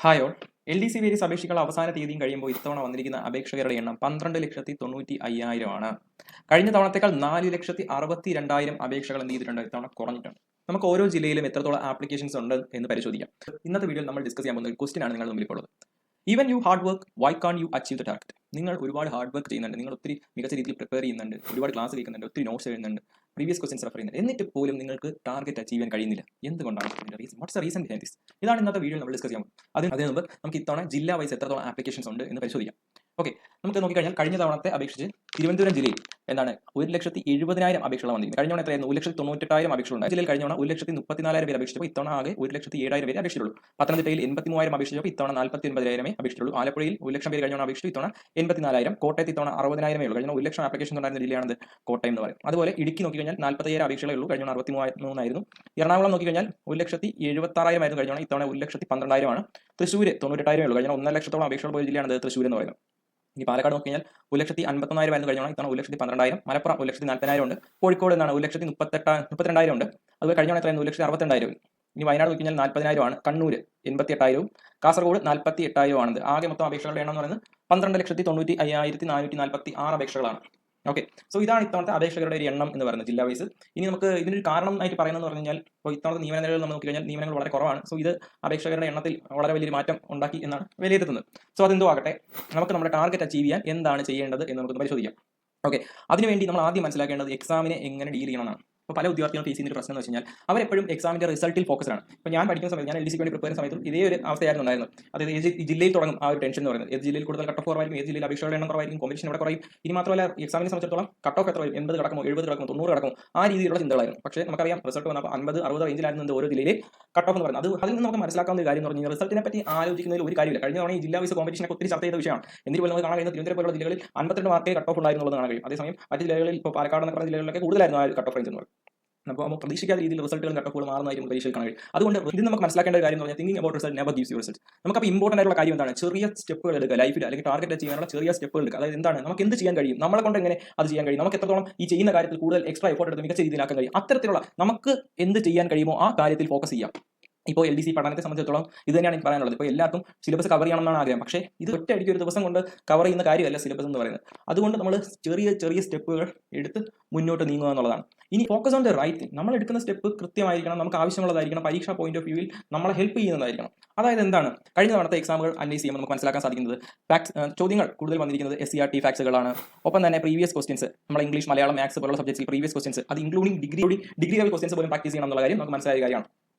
Hi all. LDC various അപേക്ഷിക്കാനുള്ള അവസാന തീയതിയും കഴിയുമ്പോൾ ഇത്തവണ വന്നിരിക്കുന്ന അപേക്ഷകരുടെ എണ്ണം 12,90,50,000 ആണ്. കഴിഞ്ഞ തവണത്തേക്കാൾ 4,62,000 അപേക്ഷകൾ എന്ത് ചെയ്തിട്ടുണ്ട്? ഇത്തവണ കുറഞ്ഞിട്ടുണ്ട്. നമുക്ക് ഓരോ ജില്ലയിലും എത്രത്തോളം ആപ്ലിക്കേഷൻസ് ഉണ്ട് എന്ന് പരിശോധിക്കാം. ഇന്നത്തെ വീഡിയോയിൽ നമ്മൾ ഡിസ്കസ് ചെയ്യാൻ പോകുന്ന ഒരു ക്വസ്റ്റ്യൻ ആണ് നിങ്ങളുടെ മുമ്പിൽ ഇപ്പോൾ ഉള്ളത്. Even you hard work, why can you achieve the target? നിങ്ങൾ ഒരുപാട് ഹാർഡ് വർക്ക് ചെയ്യുന്നുണ്ട്, നിങ്ങൾ ഒത്തിരി മികച്ച രീതിയിൽ പ്രിപ്പയർ ചെയ്യുന്നുണ്ട്, ഒരുപാട് ക്ലാസ് കേൾക്കുന്നുണ്ട്, ഒത്തിരി നോട്ട്സ് എഴുതുന്നുണ്ട്, പ്രീവിയസ് ക്വസ്റ്റ്യൻസ് റെഫർ ചെയ്യുന്നുണ്ട്, എന്നിട്ട് പോലും നിങ്ങൾക്ക് ടാർഗറ്റ് അച്ചീവ് ചെയ്യാൻ കഴിയുന്നില്ല. എന്തുകൊണ്ടാണ്? What's the reason behind this? ഇതാണ് ഇന്നത്തെ വീഡിയോ നമ്മൾ ഡിസ്കസ് ചെയ്യാൻ പോകുന്നത്. അതിന് മുമ്പ് നമുക്ക് ഇത്തവണ ജില്ലാ വൈസ് എത്രത്തോളം ആപ്ലിക്കേഷൻസ് ഉണ്ട് എന്ന് പരിശോധിക്കാം. ഓക്കെ, നമുക്ക് നോക്കിക്കഴിഞ്ഞാൽ കഴിഞ്ഞ തവണത്തെ അപേക്ഷിച്ച് തിരുവനന്തപുരം ജില്ലയിൽ എന്താണ് 1,70,70,000 അപേക്ഷകൾ വന്നിരിക്കുന്നത്. കഴിഞ്ഞ തവണ എത്രയായിരുന്നു? 1,98,000 അപേക്ഷകളുണ്ട്. ജില്ലയിൽ കഴിഞ്ഞ തവണ 1,34,000 പേര് അപേക്ഷിച്ചപ്പോൾ ഇത്തവണ ആകെ 1,07,000 പേര് അപേക്ഷിച്ചുള്ളൂ. പത്തനംതിട്ടയിൽ 83,000 അപേക്ഷിച്ചപ്പോൾ ഇത്തവണ 49,000 അപേക്ഷിച്ചുള്ളൂ. ആലപ്പുഴയിൽ 1,00,000 പേര് കഴിഞ്ഞ തവണ അപേക്ഷിച്ചു, ഇത്തവണ 84,000. കോട്ടയത്ത് ഇത്തവണ 60,000 ഉള്ളൂ. കഴിഞ്ഞ 1,00,000 ആപ്ലിക്കേഷൻ ഉണ്ടായിരുന്ന ജില്ലയാണത് കോട്ടയം എന്ന് പറയും. അതുപോലെ ഇടുക്കി നോക്കിക്കഴിഞ്ഞാൽ 45,000 അപേക്ഷകളേ ഉള്ളൂ. കഴിഞ്ഞ 63,000. എറണാകുളം നോക്കിക്കഴിഞ്ഞാൽ 1,76,000 ആയിരുന്നു കഴിഞ്ഞ ഇത്തവണ 1,12,000 ആണ്. തൃശ്ശൂർ 98,000 ഉള്ളൂ. കഴിഞ്ഞ 1,00,000 അപേക്ഷകൾ പോയ ജില്ലയാണ് തൃശ്ശൂർ എന്ന് പറയുന്നത്. ഇനി പാലക്കാട് നോക്കിക്കഴിഞ്ഞാൽ 1,51,000 ആയിരുന്നു കഴിഞ്ഞ ഇത്തവണ 1,12,000. മലപ്പുറം 1,40,000 ഉണ്ട്. കോഴിക്കോട് എന്നാണ് 1,32,000 ഉണ്ട്. അതുപോലെ കഴിഞ്ഞ എത്രയായിരുന്നു? 1,62,000. ഇനി വയനാട് നോക്കിക്കഴിഞ്ഞാൽ 40,000 ആണ്. കണ്ണൂർ 88,000. കാസർഗോഡ് 48,000 ആണ്. ആകെ മൊത്തം അപേക്ഷകളുടെ എണ്ണം എന്ന് പറയുന്നത് 12,90,546 അപേക്ഷകളാണ്. ഓക്കെ, സോ ഇതാണ് ഇത്തവണത്തെ അപേക്ഷകരുടെ ഒരു എണ്ണം എന്ന് പറയുന്നത് ജില്ലാ വൈസ്. ഇനി നമുക്ക് ഇതിനൊരു കാരണം ആയിട്ട് പറയുന്നത് പറഞ്ഞു കഴിഞ്ഞാൽ, ഇപ്പോൾ ഇത്തവണത്തെ നിയമനങ്ങൾ നമ്മൾ നോക്കിക്കഴിഞ്ഞാൽ നിയമനങ്ങൾ വളരെ കുറവാണ്. സോ ഇത് അപേക്ഷകരുടെ എണ്ണത്തിൽ വളരെ വലിയൊരു മാറ്റം ഉണ്ടാക്കി എന്നാണ് വിലയിരുത്തുന്നത്. സോ അതെന്തോ ആകട്ടെ, നമുക്ക് നമ്മുടെ ടാർഗറ്റ് അച്ചീവ് ചെയ്യാൻ എന്താണ് ചെയ്യേണ്ടത് എന്ന് നമുക്ക് പരിശോധിക്കാം. ഓക്കെ, അതിനുവേണ്ടി നമ്മൾ ആദ്യം മനസ്സിലാക്കേണ്ടത് എക്സാമിനെ എങ്ങനെ ഡീൽ ചെയ്യണമെന്നാണ്. ഇപ്പോൾ പല ഉദ്യോഗാർത്ഥികളും ഫേസ് ചെയ്യുന്ന ഒരു പ്രശ്നം എന്ന് വെച്ച് കഴിഞ്ഞാൽ അവരെപ്പോഴും എക്സാമിന്റെ റിസൾട്ടിൽ ഫോക്കസ് ആണ്. ഇപ്പോൾ ഞാൻ പഠിക്കുന്ന സമയത്ത്, ഞാൻ LDC വേണ്ടി പ്രിപ്പയർ ചെയ്യുന്ന സമയത്തും ഇതേ ഒരു അവസ്ഥയായിരുന്നു ഉണ്ടായിരുന്നത്. അതായത് ഏത് ജില്ലയിൽ തുടങ്ങും ആ ഒരു ടെൻഷൻ എന്ന് പറയുന്നത്. ഏത് ജില്ലയിൽ കൂടുതൽ കട്ട് ഓഫ് കുറവായിരിക്കും, ഏത് ജില്ലയിൽ അപേക്ഷകളുടെ എണ്ണം കുറവായിരിക്കും, കോമ്പറ്റീഷൻ ഇവിടെ കുറയും. ഇനി മാത്രമല്ല എക്സാമിനെ സംബന്ധിച്ചിടത്തോളം കട്ട് ഓഫ് എത്ര വരും, 80 കിടക്കുമോ, 70 കിടക്കുമോ, 90 കിടക്കുമോ, ആ രീതിയിലുള്ള ചിന്തകളായിരുന്നു. പക്ഷേ നമുക്കറിയാം റിസൾട്ട് വന്നപ്പോൾ 50, 60 റേഞ്ചിലായിരുന്നു ഓരോ ജില്ലയിലെ കട്ട് ഓഫ് എന്ന് പറയുന്നത്. അതിൽ നിന്ന് നമുക്ക് മനസ്സിലാക്കാവുന്ന ഒരു കാര്യം എന്ന് പറഞ്ഞാൽ റിസൾട്ടിനെ പറ്റി ആലോചിക്കുന്നതിൽ ഒരു കാര്യമില്ല. കഴിഞ്ഞ തവണ ഈ ജില്ലാ വൈസ് കോമ്പറ്റീഷനെ ഒത്തിരി ചർച്ച ചെയ്ത വിഷയമാണ്. എന്നിട്ട് പോലും നമുക്ക് കാണാൻ കഴിയുന്ന തിരുവനന്തപുരം പോലുള്ള ജില്ലകളിൽ 52 മാർക്കേ കട്ട് ഓഫ് ഉണ്ടായിരുന്നുള്ളത് കാണാൻ കഴിയും. അതേസമയം മറ്റ് ജില്ലകളിൽ ഇപ്പോൾ പാലക്കാട് എന്നൊക്കെ പറഞ്ഞ ജില്ലകളിലൊക്കെ കൂടുതലായിരുന്നു ആ കട്ട് ഓഫ് റേഞ്ച് എന്ന് പറയുന്നത്. അപ്പോൾ പ്രതീക്ഷിക്കാത്ത രീതിയിൽ റിസൾട്ടുകൾ കട്ടപ്പോൾ മാറുന്നതായിരിക്കും പരീക്ഷയിൽ കാണുക. അതുകൊണ്ട് ഇത് നമുക്ക് മനസ്സിലാക്കേണ്ട ഒരു കാര്യം എന്ന് പറഞ്ഞാൽ thinking about result never gives you result. നമുക്കപ്പോൾ ഇമ്പോർട്ടൻ്റ് ആയിട്ടുള്ള കാര്യം എന്താണ്? ചെറിയ സ്റ്റെപ്പുകൾ എടുക്കുക ലൈഫിൽ, അല്ലെങ്കിൽ ടാർഗറ്റ് ചെയ്യാനുള്ള ചെറിയ സ്റ്റെപ്പുകൾ എടുക്കുക. അതായത് എന്താണ് നമുക്ക് എന്ത് ചെയ്യാൻ കഴിയും, നമ്മളെ കൊണ്ട് എങ്ങനെ അത് ചെയ്യാൻ കഴിയും, നമുക്ക് എത്രത്തോളം ഈ ചെയ്യുന്ന കാര്യത്തിൽ കൂടുതൽ എക്സ്ട്രാ എഫോർട്ട് എടുത്ത് മികച്ച രീതിയിലാക്കാൻ കഴിയും, അത്തരത്തിലുള്ള നമുക്ക് എന്ത് ചെയ്യാൻ കഴിയുമോ ആ കാര്യത്തിൽ ഫോക്കസ് ചെയ്യാം. ഇപ്പോൾ LDC പഠനത്തെ സംബന്ധിച്ചിടത്തോളം ഇത് തന്നെയാണ് എനിക്ക് പറയാനുള്ളത്. ഇപ്പോൾ എല്ലാവർക്കും സിലബസ് കവർ ചെയ്യണമെന്നാണ് ആഗ്രഹം. പക്ഷേ ഇത് ഒറ്റയടിക്ക് ഒരു ദിവസം കൊണ്ട് കവർ ചെയ്യുന്ന കാര്യമല്ല സിലബസ് എന്ന് പറയുന്നത്. അതുകൊണ്ട് നമ്മൾ ചെറിയ ചെറിയ സ്റ്റെപ്പുകൾ എടുത്ത് മുന്നോട്ട് നീങ്ങുക എന്നുള്ളതാണ്. ഇനി focus on the right thing. നമ്മൾ എടുക്കുന്ന സ്റ്റെപ്പ് കൃത്യമായിരിക്കണം, നമുക്ക് ആവശ്യമുള്ളതായിരിക്കണം, പരീക്ഷാ പോയിന്റ് ഓഫ് വ്യൂവിൽ നമ്മളെ ഹെൽപ്പ് ചെയ്യുന്നതായിരിക്കണം. അതായത് എന്താണ്, കഴിഞ്ഞ തവണത്തെ എക്സാമുകൾ അനലൈസ് ചെയ്യുമ്പോൾ നമുക്ക് മനസ്സിലാക്കാൻ സാധിക്കുന്നത് ചോദ്യങ്ങൾ കൂടുതൽ വന്നിരിക്കുന്നത് SCRT ഫാക്സുകളാണ്. ഒപ്പം തന്നെ പ്രീവിയസ് ക്വസ്റ്റ്യൻസ്, നമ്മൾ ഇംഗ്ലീഷ്, മലയാളം, മാത്സ് പോലുള്ള സബ്ജക്ട്സിൽ പ്രീവിയസ് ക്വസ്റ്റ്യൻസ്, അത് ഇൻക്ലൂഡിംഗ് ഡിഗ്രി ലെവൽ ക്വസ്റ്റ്യൻസ് പോലും പ്രാക്ടീസ് ചെയ്യണം എന്നുള്ള കാര്യം നമുക്ക് മനസ്സിലായ കാര്യമാണ്.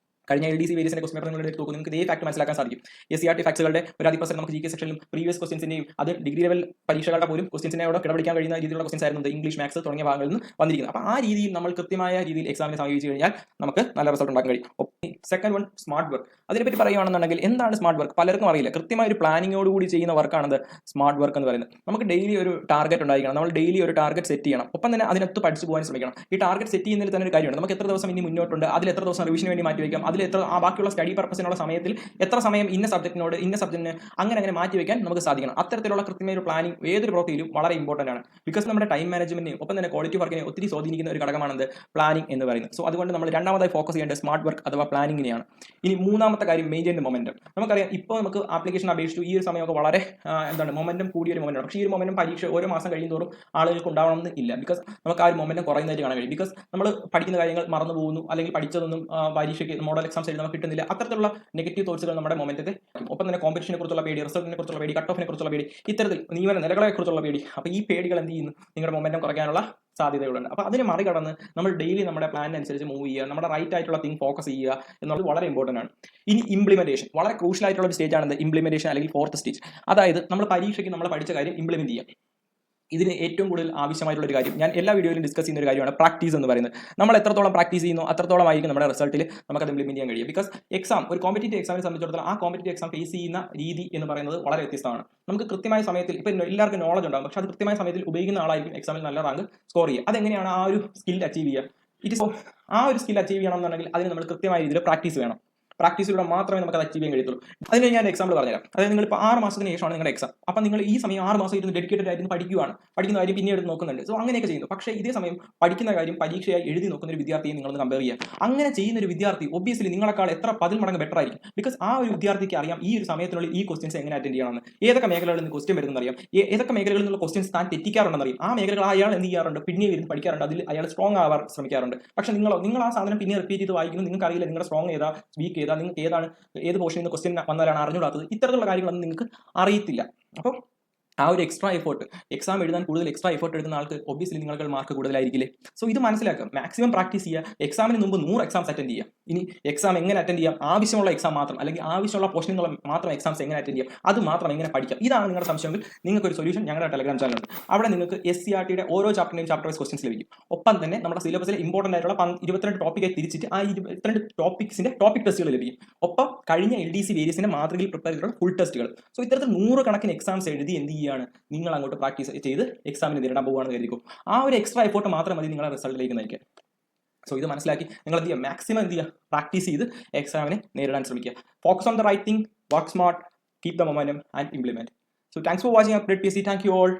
കഴിഞ്ഞ LDC വേരിയസിന്റെ ക്വസ്റ്റ്യൻ പേപ്പർ നിങ്ങൾ എടുത്ത് നോക്കും, നിങ്ങൾക്ക് ഇതേ ഫാക്ട് മനസ്സിലാക്കാൻ സാധിക്കും. SCRT ഫാക്സുകളുടെ ഒരു അതിപ്രസരം നമുക്ക് GK സെക്ഷനിലും പ്രീവിയസ് ക്വസ്റ്റ്യൻസിന്റെയും അത് ഡിഗ്രി ലെവൽ പരീക്ഷകളുടെ പോലും ക്വസ്റ്റ്യൻസിനോട് കിടപിടിക്കാൻ കഴിയുന്ന രീതിയിലുള്ള ക്വസ്റ്റ്യൻസ് ആയിരുന്നു ഇംഗ്ലീഷ്, മാത്സ് തുടങ്ങിയ ഭാഗങ്ങളിൽ നിന്ന് വന്നിരിക്കുന്നത്. അപ്പോൾ ആ രീതിയിൽ നമ്മൾ കൃത്യമായ രീതിയിൽ എക്സാമിനെ സമീപിച്ചു കഴിഞ്ഞാൽ നമുക്ക് നല്ല റിസൾട്ട് ഉണ്ടാക്കാൻ കഴിയും. Second one, smart work. അതിനെപ്പറ്റി പറയുകയാണെന്നുണ്ടെങ്കിൽ എന്താണ് സ്മാർട്ട് വർക്ക്? പലർക്കും അറിയില്ല. കൃത്യമായ ഒരു പ്ലാനിങ്ങോടുകൂടി ചെയ്യുന്ന വർക്കാണ് സ്മാർട്ട് വർക്ക് എന്ന് പറയുന്നത്. നമുക്ക് ഡെയിലി ഒരു ടാർഗറ്റ് ഉണ്ടായിരിക്കണം, നമ്മൾ ഡെയിലി ഒരു ടാർഗറ്റ് സെറ്റ് ചെയ്യണം, ഒപ്പം തന്നെ അതിനകത്ത് പഠിച്ചു പോകാൻ ശ്രമിക്കണം. ഈ ടാർഗറ്റ് സെറ്റ് ചെയ്യുന്നതിൽ തന്നെ ഒരു കാര്യമുണ്ട്. നമുക്ക് എത്ര ദിവസം ഇനി മുന്നോട്ടുണ്ട്, അതിൽ എത്ര ദിവസം റിവിഷന് വേണ്ടി മാറ്റി വയ്ക്കാം, അതിൽ എത്ര ബാക്കിയുള്ള സ്റ്റഡി പർപ്പസിനുള്ള സമയത്തിൽ എത്ര സമയം ഇന്ന സബ്ജക്റ്റിന് അങ്ങനെ മാറ്റി വയ്ക്കാൻ നമുക്ക് സാധിക്കണം. അത്തരത്തിലുള്ള കൃത്യമായ ഒരു പ്ലാനിങ് ഏതൊരു പ്രൊഫൈലും വളരെ ഇമ്പോർട്ടൻ്റ് ആണ്. ബിക്കോസ് നമ്മുടെ ടൈം മാനേജ്മെന്റിനെയും ഒപ്പം തന്നെ ക്വാളിറ്റി വർക്കിനെ ഒത്തിരി സ്വാധീനിക്കുന്ന ഒരു ഘടകമാണ് പ്ലാനിങ് എന്ന് പറയുന്നത്. സോ അതുകൊണ്ട് നമ്മൾ രണ്ടാമതായി ഫോക്കസ് ചെയ്യേണ്ടത് സ്മാർട്ട് വർക്ക് അഥവാ പ്ലാനിങ്ങിനെയാണ്. ഇനി മൂന്നാമത്തെ കാര്യം, മെയിൻറ്റെയിൻ മൊമെന്റം. നമുക്കറിയാം ഇപ്പോൾ നമുക്ക് ആപ്ലിക്കേഷൻ അപേക്ഷിച്ചു ഈ ഒരു സമയമൊക്കെ വളരെ മൊമെന്റം കൂടിയ ഒരു മൊമെന്റാണ്. പക്ഷേ ഈ ഒരു മൊമെന്റം പരീക്ഷ ഓരോ മാസം കഴിയുന്നതോറും ആളുകൾക്ക് ഉണ്ടാവണമെന്ന് ഇല്ല. ബിക്കോസ് നമുക്ക് ആ ഒരു മൊമെന്റം കുറയുന്നതായിട്ട് കാണാൻ കഴിയും. ബിക്കോസ് നമ്മൾ പഠിക്കുന്ന കാര്യങ്ങൾ മറന്നു പോകുന്നു, അല്ലെങ്കിൽ പഠിച്ചതൊന്നും പരീക്ഷയ്ക്ക് മോഡൽ എക്സാംസ് എഴുതി നമുക്ക് കിട്ടുന്നില്ല. അത്തരത്തിലുള്ള നെഗറ്റീവ് തോട്ട്സുകൾ നമ്മുടെ മൊമെന്റത്തെ, ഒപ്പം തന്നെ കോമ്പറ്റീഷനെ കുറിച്ചുള്ള പേടി, റിസൾട്ടിനെ കുറിച്ചുള്ള പേടി, കട്ട് ഓഫിനെ കുറിച്ചുള്ള പേടി, ഇത്തരത്തിൽ നിയമന നിലകളെ കുറിച്ചുള്ള പേടി. അപ്പോൾ ഈ പേടികൾ എന്ത് ചെയ്യുന്നു, നിങ്ങളുടെ മൊമെന്റം കുറയ്ക്കാനുള്ള സാധ്യതകളുണ്ട്. അപ്പോൾ അതിനെ മറികടന്ന് നമ്മൾ ഡെയിലി നമ്മുടെ പ്ലാനിനനുസരിച്ച് മൂവ് ചെയ്യുക, നമ്മുടെ റൈറ്റ് ആയിട്ടുള്ള തിങ് ഫോക്കസ് ചെയ്യുക എന്നുള്ളത് വളരെ ഇമ്പോർട്ടൻ്റ് ആണ്. ഇനി ഇംപ്ലിമെന്റേഷൻ, വളരെ ക്രൂഷ്യൽ ആയിട്ടുള്ള ഒരു സ്റ്റേജ് ആണ് ഇംപ്ലിമെന്റേഷൻ, അല്ലെങ്കിൽ ഫോർത്ത് സ്റ്റേജ്. അതായത് നമ്മൾ പരീക്ഷയ്ക്ക് നമ്മൾ പഠിച്ച കാര്യം ഇംപ്ലിമെന്റ് ചെയ്യുക. ഇതിന് ഏറ്റവും കൂടുതൽ ആവശ്യമായിട്ടുള്ള ഒരു കാര്യം, ഞാൻ എല്ലാ വീഡിയോയിലും ഡിസ്കസ് ചെയ്യുന്ന ഒരു കാര്യമാണ് പ്രാക്ടീസ് എന്ന് പറയുന്നത്. നമ്മൾ എത്രത്തോളം പ്രാക്ടീസ് ചെയ്യുന്നു അത്രത്തോളം ആയിരിക്കും നമ്മുടെ റിസൾട്ടിൽ നമുക്കത് ഇംപ്ലിമെന്റ് ചെയ്യാൻ കഴിയും. ബിക്കോസ് എക്സാം, ഒരു കോമ്പറ്റീറ്റീവ് എക്സാമിനെ സംബന്ധിച്ചിടത്തോളം ആ കോമ്പറ്റീറ്റീവ് എക്സാം ഫേസ് ചെയ്യുന്ന രീതി എന്ന് പറയുന്നത് വളരെ വ്യത്യസ്തമാണ്. നമുക്ക് കൃത്യമായ സമയത്തിൽ, ഇപ്പോൾ എല്ലാവർക്കും നോളജ് ഉണ്ടാകും, പക്ഷേ അത് കൃത്യമായ സമയത്തിൽ ഉപയോഗിക്കുന്ന ആളായിരിക്കും എക്സാമിൽ നല്ല റാങ്ക് സ്കോർ ചെയ്യുക. അതെങ്ങനെയാണ് ആ ഒരു സ്കിൽ അച്ചീവ് ചെയ്യുക? ആ ഒരു സ്കിൽ അച്ചീവ് ചെയ്യണമെന്നുണ്ടെങ്കിൽ അതിന് നമ്മൾ കൃത്യമായ രീതിയിൽ പ്രാക്ടീസ് വേണം. പ്രാക്ടീസിലൂടെ മാത്രമേ നമുക്ക് അത് അച്ചീവ് ചെയ്യാൻ കഴിയത്തുള്ളൂ. അതിന് ഞാൻ എക്സാമ്പിൾ പറഞ്ഞുതരാം. അതായത് നിങ്ങൾ ഇപ്പോൾ 6 മാസത്തിന് ശേഷമാണ് നിങ്ങളുടെ എക്സാം. അപ്പം നിങ്ങൾ ഈ സമയം 6 മാസം ഇരുന്ന് ഡെഡിക്കേറ്റഡ് ആയിട്ട് പഠിക്കുന്ന കാര്യം പിന്നീട് നോക്കുന്നുണ്ട്. സോ അങ്ങനെയൊക്കെ ചെയ്യുന്നു. പക്ഷേ ഇതേ സമയം പഠിക്കുന്ന കാര്യം പരീക്ഷയായി എഴുതി നോക്കുന്ന ഒരു വിദ്യാർത്ഥിയെ നിങ്ങളൊന്ന് കമ്പയർ ചെയ്യുക. അങ്ങനെ ചെയ്യുന്ന ഒരു വിദ്യാർത്ഥി ഒബ്വിയസ്ലി നിങ്ങളെക്കാൾ എത്ര 10 മടങ്ങ് ബെറ്റർ ആയിരിക്കും. ബിക്കോസ് ആ ഒരു വിദ്യാർത്ഥിക്ക് അറിയാം ഈ ഒരു സമയത്തിനുള്ളിൽ ഈ ക്വസ്റ്റ്യൻസ് എങ്ങനെ അറ്റൻഡ് ചെയ്യണമെന്ന്, ഏതൊക്കെ മേഖലകളിൽ നിന്ന് ക്വസ്റ്റ്യൻ വരുന്നത് അറിയാം, ഏതൊക്കെ മേഖലകളിൽ നിന്നുള്ള ക്വസ്റ്റ്യൻസ് താൻ തെറ്റിക്കാറുണ്ടെന്ന് അറിയാം. ആ മേഖലകൾ അയാൾ എന്ത് ചെയ്യാറുണ്ട്, പിന്നെ ഇരുന്ന് പഠിക്കാറുണ്ട്, അതിൽ അയാൾ സ്ട്രോങ് ആവാൻ ശ്രമിക്കാറുണ്ട്. പക്ഷേ നിങ്ങൾ ആ സാധനം പിന്നെ റിപ്പീറ്റ് ചെയ്ത് വായിക്കുന്നു, നിങ്ങൾക്ക് അറിയില്ല നിങ്ങളുടെ സ്ട്രോങ് ഏതാ വീക്ക് ഏതാ, നിങ്ങൾക്ക് ഏത് പോർഷനിൽ നിന്ന് ക്വസ്റ്റ്യൻ വന്നാലാണ് അറിഞ്ഞൂടാത്തത്. ഇത്തരത്തിലുള്ള കാര്യങ്ങളൊന്നും നിങ്ങൾക്ക് അറിയത്തില്ല. അപ്പോൾ ആ ഒരു എക്സ്ട്രാ എഫേർട്ട്, എക്സാം എഴുതാൻ കൂടുതൽ എക്സ്ട്രാ എഫേർട്ട് എടുക്കുന്ന ആൾക്ക് ഒബ്വിയസ്ലി നിങ്ങൾക്ക് മാർക്ക് കൂടുതലായിരിക്കില്ലേ. സോ ഇത് മനസ്സിലാക്കുക, മാക്സിമം പ്രാക്ടീസ് ചെയ്യുക. എക്സാമിന് മുമ്പ് 100 എക്സാംസ് അറ്റൻഡ് ചെയ്യുക. ഇനി എക്സാം എങ്ങനെ അറ്റൻഡ് ചെയ്യാം, ആവശ്യമുള്ള എക്സാം മാത്രം, അല്ലെങ്കിൽ ആവശ്യമുള്ള പോർഷനിൽ നിന്നുള്ള മാത്രം എക്സാംസ് എങ്ങനെ അറ്റൻഡ് ചെയ്യാം, അത് മാത്രം എങ്ങനെ പഠിക്കാം. ഇതാണ് നിങ്ങളുടെ സംശയമെങ്കിൽ നിങ്ങൾക്ക് ഒരു സൊല്യൂഷൻ ഞങ്ങളുടെ ടെലഗ്രാം ചാനലുണ്ട്. അവിടെ നിങ്ങൾക്ക് SCRTയുടെ ഓരോ ചാപ്റ്ററിന്റെയും ചാപ്റ്റർ വൈസ് ക്വസ്റ്റൻസ് ലഭിക്കും. ഒപ്പം തന്നെ നമ്മുടെ സിലബസിലെ ഇമ്പോർട്ടന്റ് ആയിട്ടുള്ള 22 ടോപ്പിക്കായി തിരിച്ചിട്ട് ആ 22 ടോപ്പിക്സിന്റെ ടോപ്പിക് ടെസ്റ്റുകൾ ലഭിക്കും. ഒപ്പം കഴിഞ്ഞ LDC വേരിയസിന്റെ മാതൃകയിൽ പ്രിപ്പയർ ചെയ്തിട്ടുള്ള ഫുൾ ടെസ്റ്റുകൾ. സോ ഇത്തരത്തിൽ 100 കണക്കിന് എക്സാംസ് എഴുതി എന്ത് ചെയ്യുകയാണ്, നിങ്ങൾ അങ്ങോട്ട് പ്രാക്ടീസ് ചെയ്ത് എക്സാമിന് നേരിടാൻ പോകുകയാണെന്ന് കരുതിക്കും. ആ ഒരു എക്സ്ട്രാ എഫോർട്ട് മാത്രം മതി നിങ്ങളെ റിസൾട്ടിലേക്ക് നയിക്കാൻ. സോ ഇത് മനസ്സിലാക്കി നിങ്ങൾ എന്ത് ചെയ്യുക, മാക്സിമം എന്ത് ചെയ്യുക, പ്രാക്ടീസ് ചെയ്ത് എക്സാമിനെ നേരിടാൻ ശ്രമിക്കുക. Focus on the right thing, work smart, keep the momentum and implement. So thanks for watching update PC. Thank you all.